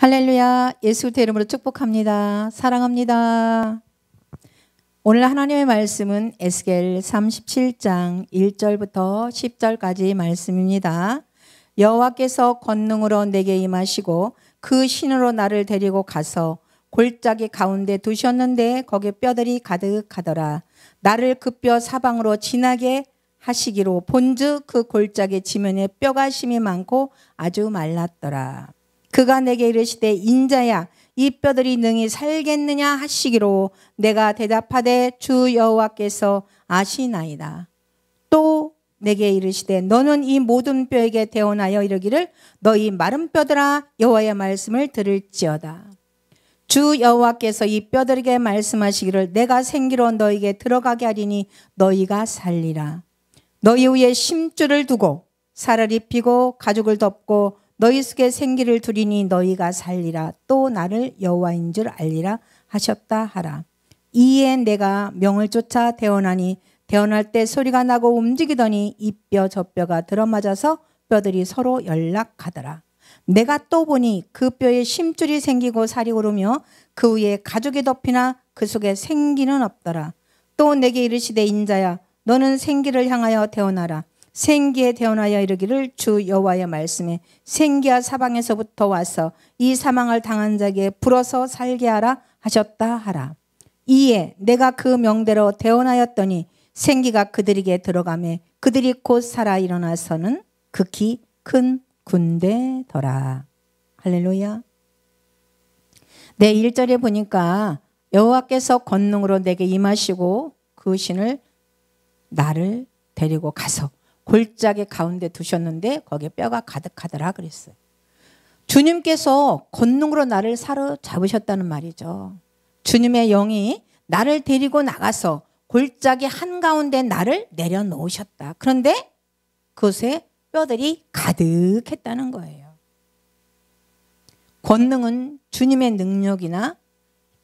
할렐루야. 예수 그리스도의 이름으로 축복합니다. 사랑합니다. 오늘 하나님의 말씀은 에스겔 37장 1절부터 10절까지 말씀입니다. 여호와께서 권능으로 내게 임하시고 그 신으로 나를 데리고 가서 골짜기 가운데 두셨는데 거기에 뼈들이 가득하더라. 나를 그 뼈 사방으로 지나게 하시기로 본즉 그 골짜기 지면에 뼈가 심이 많고 아주 말랐더라. 그가 내게 이르시되 인자야 이 뼈들이 능히 살겠느냐 하시기로 내가 대답하되 주 여호와께서 아시나이다. 또 내게 이르시되 너는 이 모든 뼈에게 대언하여 이르기를 너희 마른 뼈들아 여호와의 말씀을 들을지어다. 주 여호와께서 이 뼈들에게 말씀하시기를 내가 생기로 너희에게 들어가게 하리니 너희가 살리라. 너희 위에 심줄을 두고 살을 입히고 가죽을 덮고 너희 속에 생기를 두리니 너희가 살리라. 또 나를 여호와인 줄 알리라 하셨다 하라. 이에 내가 명을 쫓아 대언하니 대언할 때 소리가 나고 움직이더니 이 뼈 저 뼈가 들어맞아서 뼈들이 서로 연락하더라. 내가 또 보니 그 뼈에 심줄이 생기고 살이 오르며 그 위에 가죽이 덮이나 그 속에 생기는 없더라. 또 내게 이르시되 인자야 너는 생기를 향하여 대언하라. 생기에 대언하여 이르기를 주 여호와의 말씀에 생기가 사방에서부터 와서 이 사망을 당한 자에게 불어서 살게 하라 하셨다 하라. 이에 내가 그 명대로 대언하였더니 생기가 그들에게 들어가매 그들이 곧 살아 일어나서는 극히 큰 군대더라. 할렐루야. 네, 1절에 보니까 여호와께서 권능으로 내게 임하시고 그 신을 나를 데리고 가서 골짜기 가운데 두셨는데 거기에 뼈가 가득하더라 그랬어요. 주님께서 권능으로 나를 사로잡으셨다는 말이죠. 주님의 영이 나를 데리고 나가서 골짜기 한가운데 나를 내려놓으셨다. 그런데 그곳에 뼈들이 가득했다는 거예요. 권능은 주님의 능력이나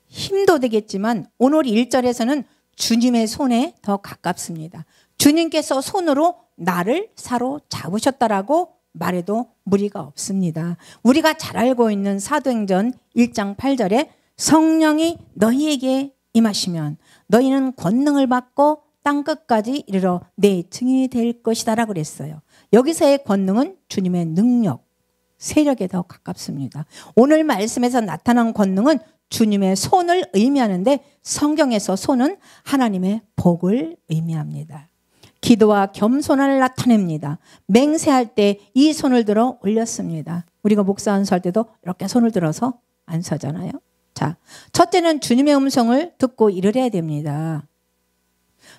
힘도 되겠지만 오늘 1절에서는 주님의 손에 더 가깝습니다. 주님께서 손으로 나를 사로잡으셨다라고 말해도 무리가 없습니다. 우리가 잘 알고 있는 사도행전 1장 8절에 성령이 너희에게 임하시면 너희는 권능을 받고 땅끝까지 이르러 내 증인이 될 것이다 라고 그랬어요. 여기서의 권능은 주님의 능력, 세력에 더 가깝습니다. 오늘 말씀에서 나타난 권능은 주님의 손을 의미하는데 성경에서 손은 하나님의 복을 의미합니다. 기도와 겸손을 나타냅니다. 맹세할 때 이 손을 들어 올렸습니다. 우리가 목사 안수할 때도 이렇게 손을 들어서 안수하잖아요. 자, 첫째는 주님의 음성을 듣고 일을 해야 됩니다.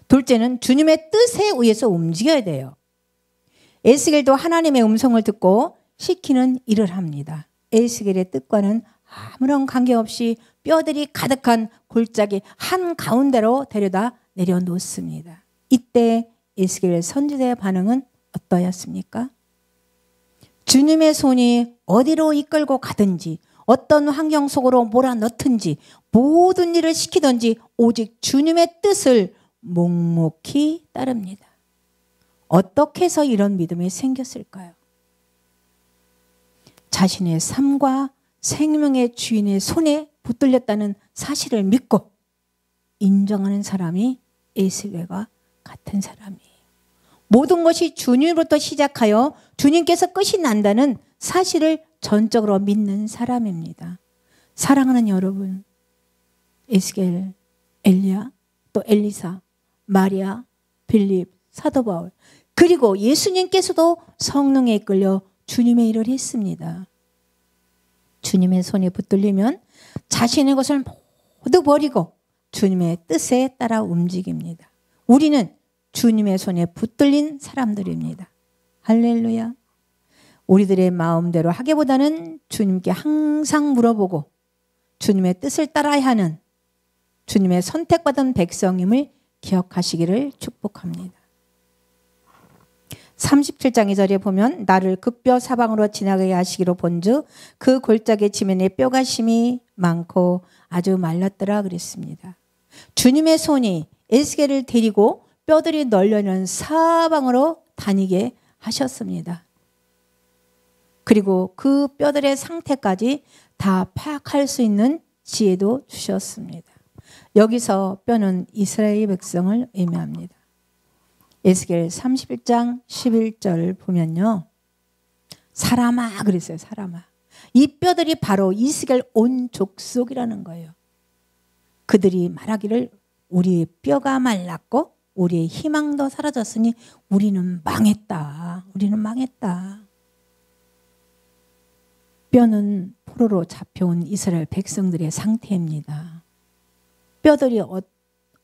둘째는 주님의 뜻에 의해서 움직여야 돼요. 에스겔도 하나님의 음성을 듣고 시키는 일을 합니다. 에스겔의 뜻과는 아무런 관계없이 뼈들이 가득한 골짜기 한가운데로 데려다 내려놓습니다. 이때 에스겔 선지자의 반응은 어떠했습니까? 주님의 손이 어디로 이끌고 가든지 어떤 환경 속으로 몰아넣든지 모든 일을 시키든지 오직 주님의 뜻을 묵묵히 따릅니다. 어떻게 해서 이런 믿음이 생겼을까요? 자신의 삶과 생명의 주인의 손에 붙들렸다는 사실을 믿고 인정하는 사람이 에스겔과 같은 사람이에요. 모든 것이 주님으로부터 시작하여 주님께서 끝이 난다는 사실을 전적으로 믿는 사람입니다. 사랑하는 여러분, 에스겔, 엘리야, 또 엘리사, 마리아, 빌립, 사도 바울 그리고 예수님께서도 성령에 이끌려 주님의 일을 했습니다. 주님의 손에 붙들리면 자신의 것을 모두 버리고 주님의 뜻에 따라 움직입니다. 우리는 주님의 손에 붙들린 사람들입니다. 할렐루야. 우리들의 마음대로 하기보다는 주님께 항상 물어보고 주님의 뜻을 따라야 하는 주님의 선택받은 백성임을 기억하시기를 축복합니다. 37장 2절에 보면 나를 그 뼈 사방으로 지나가게 하시기로 본즉 그 골짜기 지면에 뼈가 심이 많고 아주 말랐더라 그랬습니다. 주님의 손이 에스겔을 데리고 뼈들이 널려있는 사방으로 다니게 하셨습니다. 그리고 그 뼈들의 상태까지 다 파악할 수 있는 지혜도 주셨습니다. 여기서 뼈는 이스라엘 백성을 의미합니다. 에스겔 31장 11절 보면요. 사람아 그랬어요. 사람아. 이 뼈들이 바로 이스라엘 온 족속이라는 거예요. 그들이 말하기를 우리의 뼈가 말랐고 우리의 희망도 사라졌으니 우리는 망했다. 우리는 망했다. 뼈는 포로로 잡혀온 이스라엘 백성들의 상태입니다. 뼈들이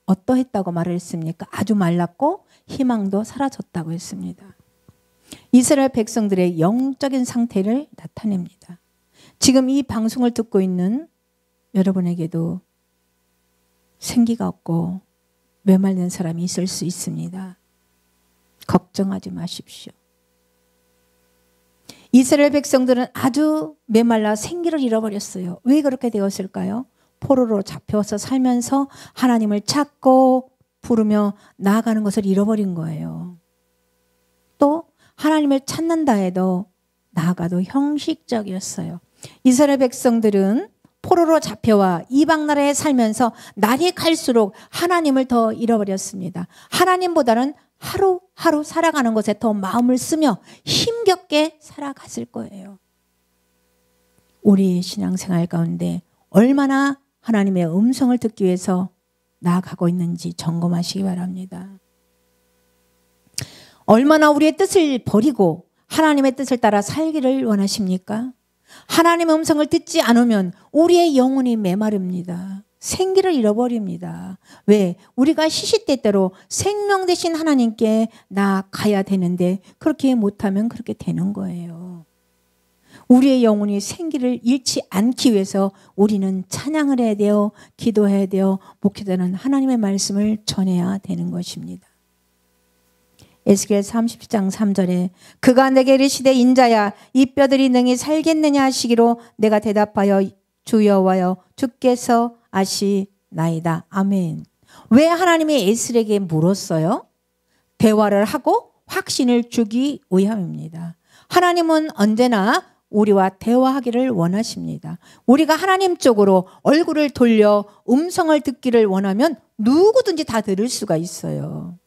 어떠했다고 말을 했습니까? 아주 말랐고 희망도 사라졌다고 했습니다. 이스라엘 백성들의 영적인 상태를 나타냅니다. 지금 이 방송을 듣고 있는 여러분에게도 생기가 없고 메말른 사람이 있을 수 있습니다. 걱정하지 마십시오. 이스라엘 백성들은 아주 메말라 생기를 잃어버렸어요. 왜 그렇게 되었을까요? 포로로 잡혀서 살면서 하나님을 찾고 부르며 나아가는 것을 잃어버린 거예요. 또 하나님을 찾는다 해도 나아가도 형식적이었어요. 이스라엘 백성들은 포로로 잡혀와 이방 나라에 살면서 날이 갈수록 하나님을 더 잃어버렸습니다. 하나님보다는 하루하루 살아가는 것에 더 마음을 쓰며 힘겹게 살아갔을 거예요. 우리 신앙생활 가운데 얼마나 하나님의 음성을 듣기 위해서 나아가고 있는지 점검하시기 바랍니다. 얼마나 우리의 뜻을 버리고 하나님의 뜻을 따라 살기를 원하십니까? 하나님의 음성을 듣지 않으면 우리의 영혼이 메마릅니다. 생기를 잃어버립니다. 왜? 우리가 시시때때로 생명 되신 하나님께 나아가야 되는데 그렇게 못하면 그렇게 되는 거예요. 우리의 영혼이 생기를 잃지 않기 위해서 우리는 찬양을 해야 돼요. 기도해야 돼요. 목회자는 하나님의 말씀을 전해야 되는 것입니다. 에스겔 30장 3절에 그가 내게 이르시되 인자야 이 뼈들이 능히 살겠느냐 하시기로 내가 대답하여 주 여호와여 주께서 아시나이다. 아멘. 왜 하나님이 에스겔에게 물었어요? 대화를 하고 확신을 주기 위함입니다. 하나님은 언제나 우리와 대화하기를 원하십니다. 우리가 하나님 쪽으로 얼굴을 돌려 음성을 듣기를 원하면 누구든지 다 들을 수가 있어요.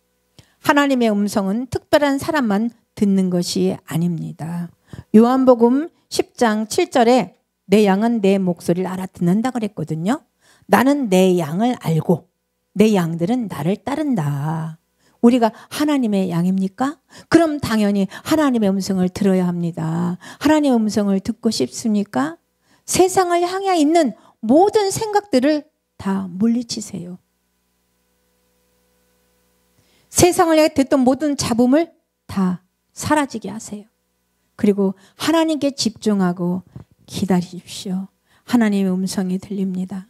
하나님의 음성은 특별한 사람만 듣는 것이 아닙니다. 요한복음 10장 7절에 내 양은 내 목소리를 알아듣는다 그랬거든요. 나는 내 양을 알고 내 양들은 나를 따른다. 우리가 하나님의 양입니까? 그럼 당연히 하나님의 음성을 들어야 합니다. 하나님의 음성을 듣고 싶습니까? 세상을 향해 있는 모든 생각들을 다 물리치세요. 세상을 향해 됐던 모든 잡음을 다 사라지게 하세요. 그리고 하나님께 집중하고 기다리십시오. 하나님의 음성이 들립니다.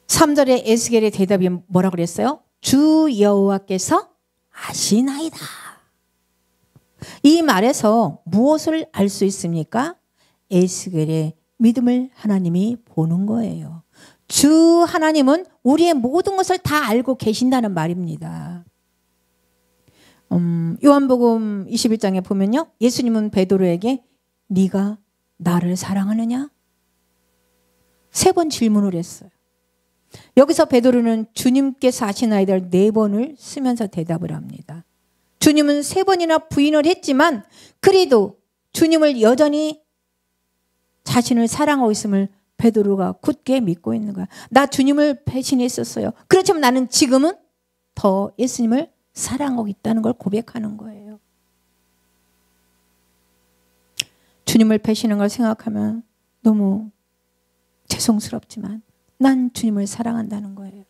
3절에 에스겔의 대답이 뭐라고 그랬어요? 주 여호와께서 아시나이다. 이 말에서 무엇을 알 수 있습니까? 에스겔의 믿음을 하나님이 보는 거예요. 주 하나님은 우리의 모든 것을 다 알고 계신다는 말입니다. 요한복음 21장에 보면요. 예수님은 베드로에게 네가 나를 사랑하느냐? 3번 질문을 했어요. 여기서 베드로는 주님께서 아시나이다를 4번을 쓰면서 대답을 합니다. 주님은 3번이나 부인을 했지만 그래도 주님을 여전히 자신을 사랑하고 있음을 베드로가 굳게 믿고 있는 거야. 나 주님을 배신했었어요. 그렇지만 나는 지금은 더 예수님을 사랑하고 있다는 걸 고백하는 거예요. 주님을 배신한 걸 생각하면 너무 죄송스럽지만 난 주님을 사랑한다는 거예요.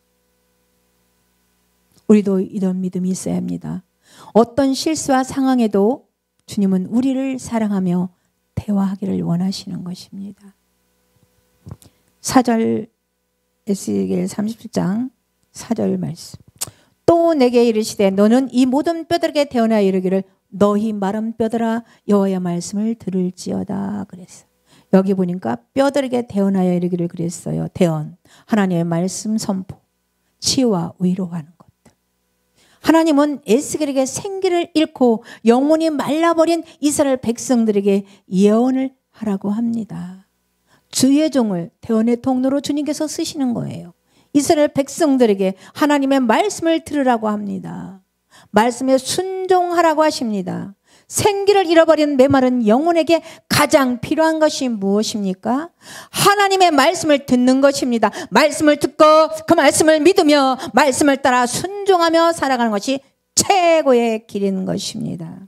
우리도 이런 믿음이 있어야 합니다. 어떤 실수와 상황에도 주님은 우리를 사랑하며 대화하기를 원하시는 것입니다. 4절 에스겔 37장 4절 말씀. 또 내게 이르시되 너는 이 모든 뼈들에게 대언하여 이르기를 너희 마른 뼈들아 여호와의 말씀을 들을지어다 그랬어요. 여기 보니까 뼈들에게 대언하여 이르기를 그랬어요. 대언, 하나님의 말씀 선포, 치유와 위로하는 것들. 하나님은 에스겔에게 생기를 잃고 영혼이 말라버린 이스라엘 백성들에게 예언을 하라고 합니다. 주의 종을 대언의 통로로 주님께서 쓰시는 거예요. 이스라엘 백성들에게 하나님의 말씀을 들으라고 합니다. 말씀에 순종하라고 하십니다. 생기를 잃어버린 메마른 영혼에게 가장 필요한 것이 무엇입니까? 하나님의 말씀을 듣는 것입니다. 말씀을 듣고 그 말씀을 믿으며 말씀을 따라 순종하며 살아가는 것이 최고의 길인 것입니다.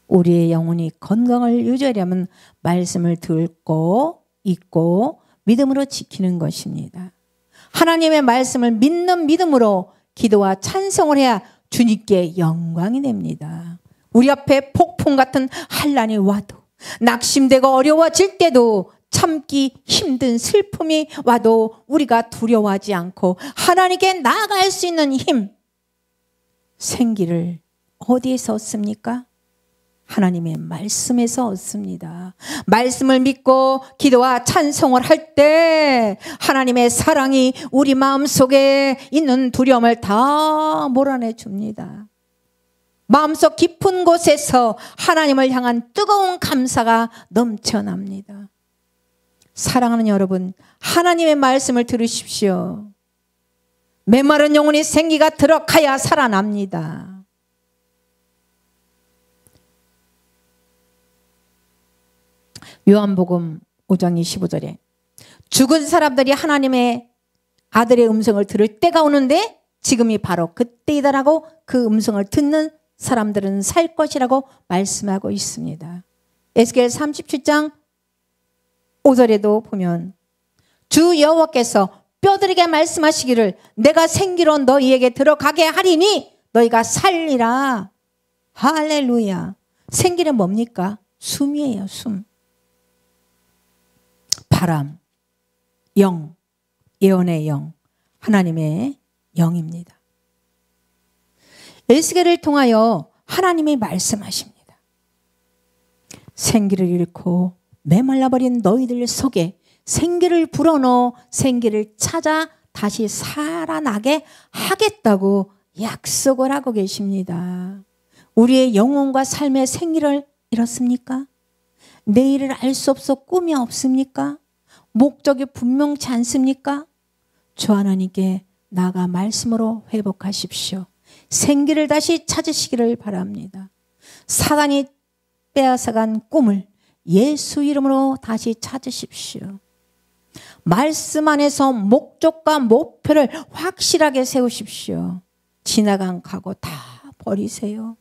우리의 영혼이 건강을 유지하려면 말씀을 듣고 읽고 믿음으로 지키는 것입니다. 하나님의 말씀을 믿는 믿음으로 기도와 찬송을 해야 주님께 영광이 됩니다. 우리 앞에 폭풍 같은 환난이 와도, 낙심되고 어려워질 때도, 참기 힘든 슬픔이 와도 우리가 두려워하지 않고 하나님께 나아갈 수 있는 힘, 생기를 어디에서 얻습니까? 하나님의 말씀에서 얻습니다. 말씀을 믿고 기도와 찬송을 할 때 하나님의 사랑이 우리 마음속에 있는 두려움을 다 몰아내 줍니다. 마음속 깊은 곳에서 하나님을 향한 뜨거운 감사가 넘쳐납니다. 사랑하는 여러분, 하나님의 말씀을 들으십시오. 메마른 영혼이 생기가 들어가야 살아납니다. 요한복음 5장 25절에 죽은 사람들이 하나님의 아들의 음성을 들을 때가 오는데 지금이 바로 그때이다라고 그 음성을 듣는 사람들은 살 것이라고 말씀하고 있습니다. 에스겔 37장 5절에도 보면 주 여호와께서 뼈들에게 말씀하시기를 내가 생기로 너희에게 들어가게 하리니 너희가 살리라. 할렐루야. 생기는 뭡니까? 숨이에요. 숨. 바람, 영, 예언의 영, 하나님의 영입니다. 에스겔을 통하여 하나님이 말씀하십니다. 생기를 잃고 메말라버린 너희들 속에 생기를 불어넣어 생기를 찾아 다시 살아나게 하겠다고 약속을 하고 계십니다. 우리의 영혼과 삶의 생기를 잃었습니까? 내일을 알 수 없어 꿈이 없습니까? 목적이 분명치 않습니까? 주 하나님께 나아가 말씀으로 회복하십시오. 생기를 다시 찾으시기를 바랍니다. 사단이 빼앗아간 꿈을 예수 이름으로 다시 찾으십시오. 말씀 안에서 목적과 목표를 확실하게 세우십시오. 지나간 과거 다 버리세요.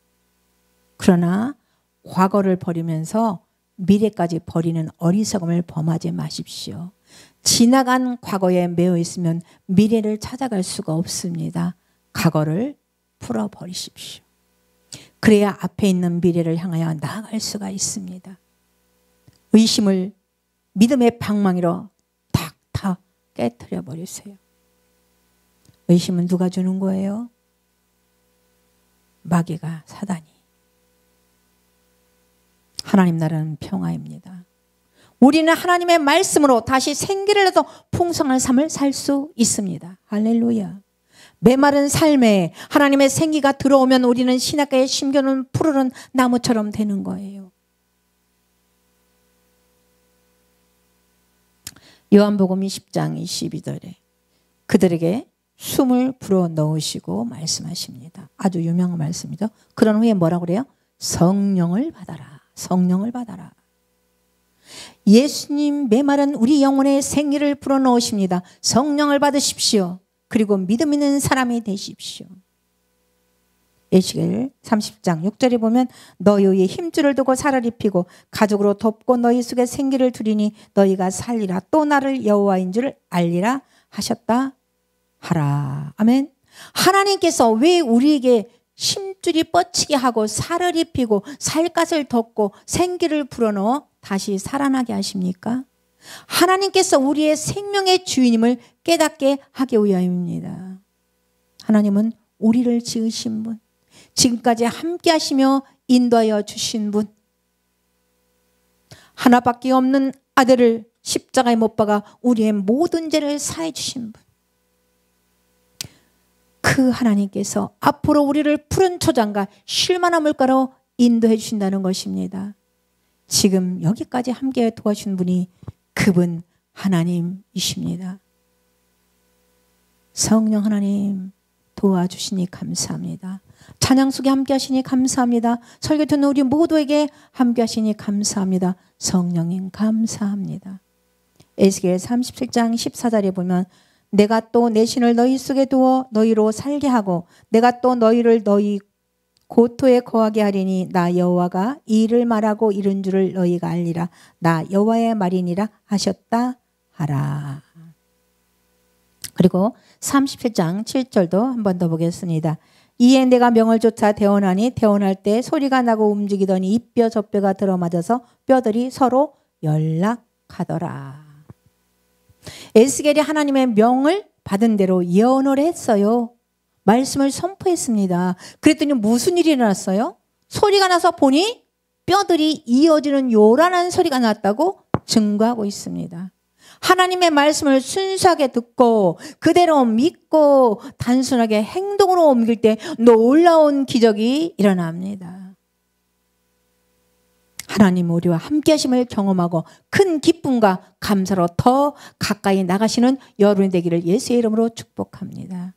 그러나 과거를 버리면서 미래까지 버리는 어리석음을 범하지 마십시오. 지나간 과거에 매여 있으면 미래를 찾아갈 수가 없습니다. 과거를 풀어버리십시오. 그래야 앞에 있는 미래를 향하여 나아갈 수가 있습니다. 의심을 믿음의 방망이로 탁탁 깨트려 버리세요. 의심은 누가 주는 거예요? 마귀가, 사단이. 하나님 나라는 평화입니다. 우리는 하나님의 말씀으로 다시 생기를 내서 풍성한 삶을 살 수 있습니다. 할렐루야. 메마른 삶에 하나님의 생기가 들어오면 우리는 신학가에 심겨놓은 푸르른 나무처럼 되는 거예요. 요한복음 10장 22절에 그들에게 숨을 불어넣으시고 말씀하십니다. 아주 유명한 말씀이죠. 그런 후에 뭐라고 그래요? 성령을 받아라. 성령을 받아라. 예수님 메마른 우리 영혼에 생기를 불어넣으십니다. 성령을 받으십시오. 그리고 믿음 있는 사람이 되십시오. 에스겔 30장 6절에 보면 너희의 힘줄을 두고 살을 입히고 가죽으로 덮고 너희 속에 생기를 두리니 너희가 살리라. 또 나를 여호와인 줄 알리라 하셨다 하라. 아멘. 하나님께서 왜 우리에게 힘줄이 뻗치게 하고 살을 입히고 살갗을 덮고 생기를 불어넣어 다시 살아나게 하십니까? 하나님께서 우리의 생명의 주인임을 깨닫게 하기 위함입니다. 하나님은 우리를 지으신 분, 지금까지 함께 하시며 인도하여 주신 분, 하나밖에 없는 아들을 십자가에 못 박아 우리의 모든 죄를 사해 주신 분, 그 그 하나님께서 앞으로 우리를 푸른 초장과 쉴만한 물가로 인도해 주신다는 것입니다. 지금 여기까지 함께 도와주신 분이 그분 하나님이십니다. 성령 하나님 도와주시니 감사합니다. 찬양 속에 함께 하시니 감사합니다. 설교 듣는 우리 모두에게 함께 하시니 감사합니다. 성령님 감사합니다. 에스겔 37장 14절에 보면 내가 또 내 신을 너희 속에 두어 너희로 살게 하고 내가 또 너희를 너희 고토에 거하게 하리니 나 여호와가 이 일을 말하고 이른 줄을 너희가 알리라. 나 여호와의 말이니라 하셨다 하라. 그리고 37장 7절도 한 번 더 보겠습니다. 이에 내가 명을 쫓아 대원하니 대원할 때 소리가 나고 움직이더니 이 뼈 저 뼈가 들어맞아서 뼈들이 서로 연락하더라. 에스겔이 하나님의 명을 받은 대로 예언을 했어요. 말씀을 선포했습니다. 그랬더니 무슨 일이 일어났어요? 소리가 나서 보니 뼈들이 이어지는 요란한 소리가 났다고 증거하고 있습니다. 하나님의 말씀을 순수하게 듣고 그대로 믿고 단순하게 행동으로 옮길 때 놀라운 기적이 일어납니다. 하나님 우리와 함께 하심을 경험하고 큰 기쁨과 감사로 더 가까이 나가시는 여러분이 되기를 예수의 이름으로 축복합니다.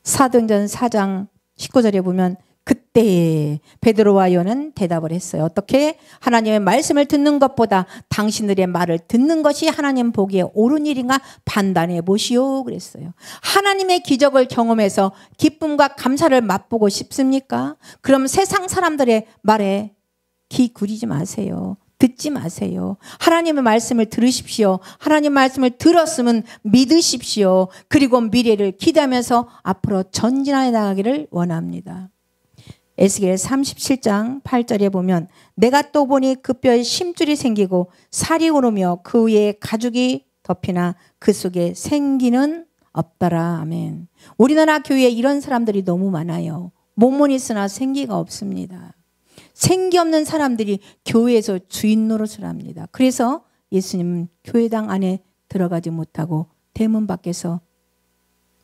사도행전 4장 19절에 보면 그때 베드로와 요한은 대답을 했어요. 어떻게? 하나님의 말씀을 듣는 것보다 당신들의 말을 듣는 것이 하나님 보기에 옳은 일인가 판단해 보시오 그랬어요. 하나님의 기적을 경험해서 기쁨과 감사를 맛보고 싶습니까? 그럼 세상 사람들의 말에 귀 구리지 마세요. 듣지 마세요. 하나님의 말씀을 들으십시오. 하나님 말씀을 들었으면 믿으십시오. 그리고 미래를 기대하면서 앞으로 전진하여 나가기를 원합니다. 에스겔 37장 8절에 보면 내가 또 보니 그 뼈에 심줄이 생기고 살이 오르며 그 위에 가죽이 덮이나 그 속에 생기는 없더라. 아멘. 우리나라 교회에 이런 사람들이 너무 많아요. 몸은 있으나 생기가 없습니다. 생기 없는 사람들이 교회에서 주인 노릇을 합니다. 그래서 예수님은 교회당 안에 들어가지 못하고 대문 밖에서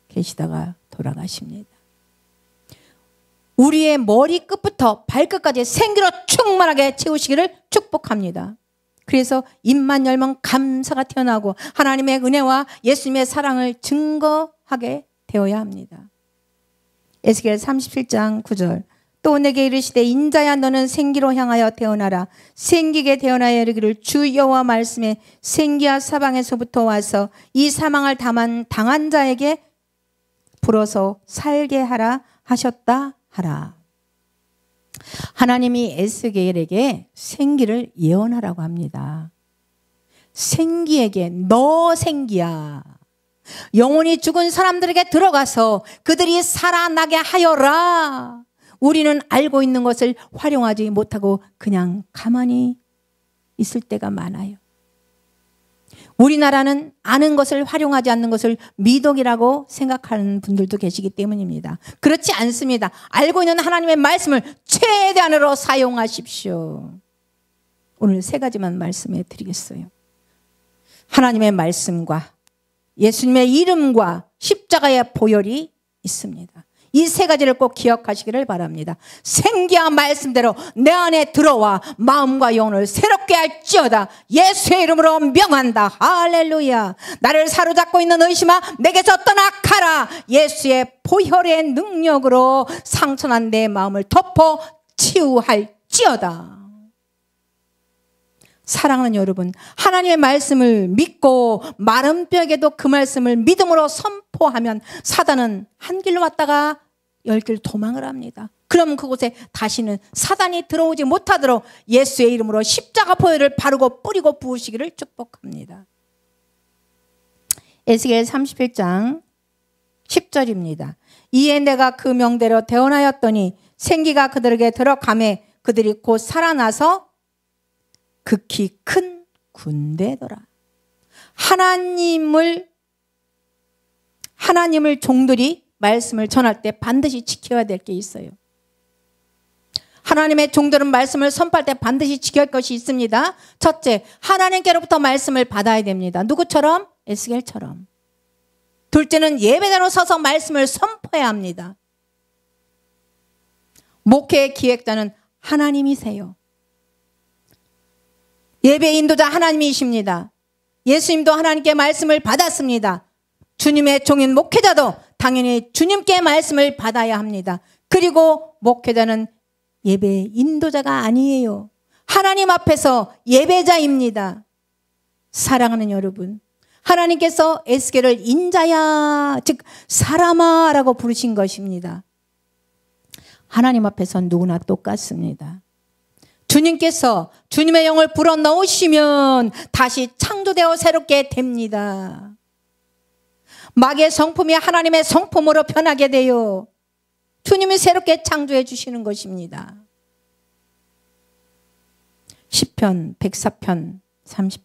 계시다가 돌아가십니다. 우리의 머리끝부터 발끝까지 생기로 충만하게 채우시기를 축복합니다. 그래서 입만 열면 감사가 튀어나오고 하나님의 은혜와 예수님의 사랑을 증거하게 되어야 합니다. 에스겔 37장 9절 또 내게 이르시되 인자야 너는 생기로 향하여 태어나라. 생기게 태어나야 이르기를 주 여호와 말씀에 생기와 사방에서부터 와서 이 사망을 당한 자에게 불어서 살게 하라 하셨다 하라. 하나님이 에스겔에게 생기를 예언하라고 합니다. 생기에게 너 생기야. 영혼이 죽은 사람들에게 들어가서 그들이 살아나게 하여라. 우리는 알고 있는 것을 활용하지 못하고 그냥 가만히 있을 때가 많아요. 우리나라는 아는 것을 활용하지 않는 것을 미덕이라고 생각하는 분들도 계시기 때문입니다. 그렇지 않습니다. 알고 있는 하나님의 말씀을 최대한으로 사용하십시오. 오늘 세 가지만 말씀해 드리겠어요. 하나님의 말씀과 예수님의 이름과 십자가의 보혈이 있습니다. 이 세 가지를 꼭 기억하시기를 바랍니다. 생기와 말씀대로 내 안에 들어와 마음과 영혼을 새롭게 할지어다. 예수의 이름으로 명한다. 할렐루야. 나를 사로잡고 있는 의심아 내게서 떠나가라. 예수의 보혈의 능력으로 상처난 내 마음을 덮어 치유할지어다. 사랑하는 여러분, 하나님의 말씀을 믿고 마른 뼈에게도 그 말씀을 믿음으로 선포하면 사단은 한 길로 왔다가 열 길 도망을 합니다. 그럼 그곳에 다시는 사단이 들어오지 못하도록 예수의 이름으로 십자가 보혈을 바르고 뿌리고 부으시기를 축복합니다. 에스겔 31장 10절입니다. 이에 내가 그 명대로 대언하였더니 생기가 그들에게 들어가매 그들이 곧 살아나서 극히 큰 군대더라. 하나님을 종들이 말씀을 전할 때 반드시 지켜야 될 게 있어요. 하나님의 종들은 말씀을 선포할 때 반드시 지켜야 할 것이 있습니다. 첫째, 하나님께로부터 말씀을 받아야 됩니다. 누구처럼? 에스겔처럼. 둘째는 예배자로 서서 말씀을 선포해야 합니다. 목회의 기획자는 하나님이세요. 예배 인도자 하나님이십니다. 예수님도 하나님께 말씀을 받았습니다. 주님의 종인 목회자도 당연히 주님께 말씀을 받아야 합니다. 그리고 목회자는 예배 인도자가 아니에요. 하나님 앞에서 예배자입니다. 사랑하는 여러분, 하나님께서 에스겔을 인자야, 즉 사람아 라고 부르신 것입니다. 하나님 앞에서 누구나 똑같습니다. 주님께서 주님의 영을 불어넣으시면 다시 창조되어 새롭게 됩니다. 마귀의 성품이 하나님의 성품으로 변하게 되어 주님이 새롭게 창조해 주시는 것입니다. 시편 104편 30.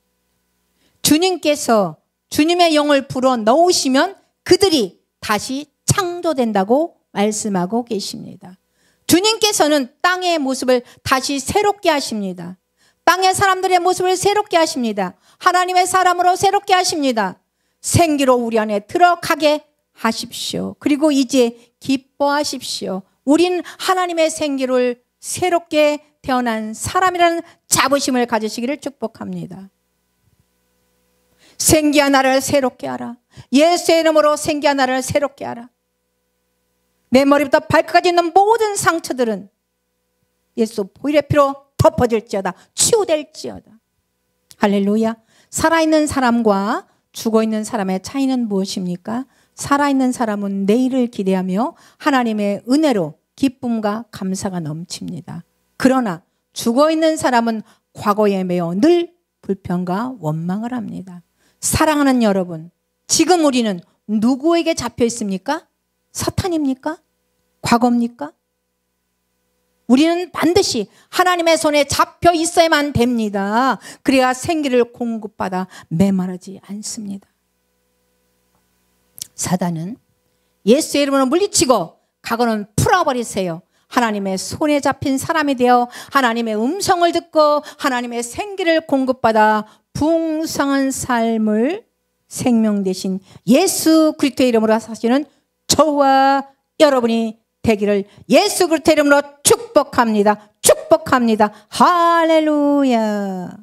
주님께서 주님의 영을 불어넣으시면 그들이 다시 창조된다고 말씀하고 계십니다. 주님께서는 땅의 모습을 다시 새롭게 하십니다. 땅의 사람들의 모습을 새롭게 하십니다. 하나님의 사람으로 새롭게 하십니다. 생기로 우리 안에 들어가게 하십시오. 그리고 이제 기뻐하십시오. 우린 하나님의 생기를 새롭게 태어난 사람이라는 자부심을 가지시기를 축복합니다. 생기야 나를 새롭게 하라. 예수의 이름으로 생기야 나를 새롭게 하라. 내 머리부터 발끝까지 있는 모든 상처들은 예수 보혈의 피로 덮어질지어다. 치유될지어다. 할렐루야. 살아있는 사람과 죽어있는 사람의 차이는 무엇입니까? 살아있는 사람은 내일을 기대하며 하나님의 은혜로 기쁨과 감사가 넘칩니다. 그러나 죽어있는 사람은 과거에 매여 늘 불평과 원망을 합니다. 사랑하는 여러분, 지금 우리는 누구에게 잡혀 있습니까? 사탄입니까? 과거입니까? 우리는 반드시 하나님의 손에 잡혀 있어야만 됩니다. 그래야 생기를 공급받아 메마르지 않습니다. 사단은 예수의 이름으로 물리치고 과거는 풀어버리세요. 하나님의 손에 잡힌 사람이 되어 하나님의 음성을 듣고 하나님의 생기를 공급받아 풍성한 삶을 생명 대신 예수 그리스도의 이름으로 사시는 저와 여러분이 되기를 예수 그리스도의 이름으로 축복합니다. 축복합니다. 할렐루야.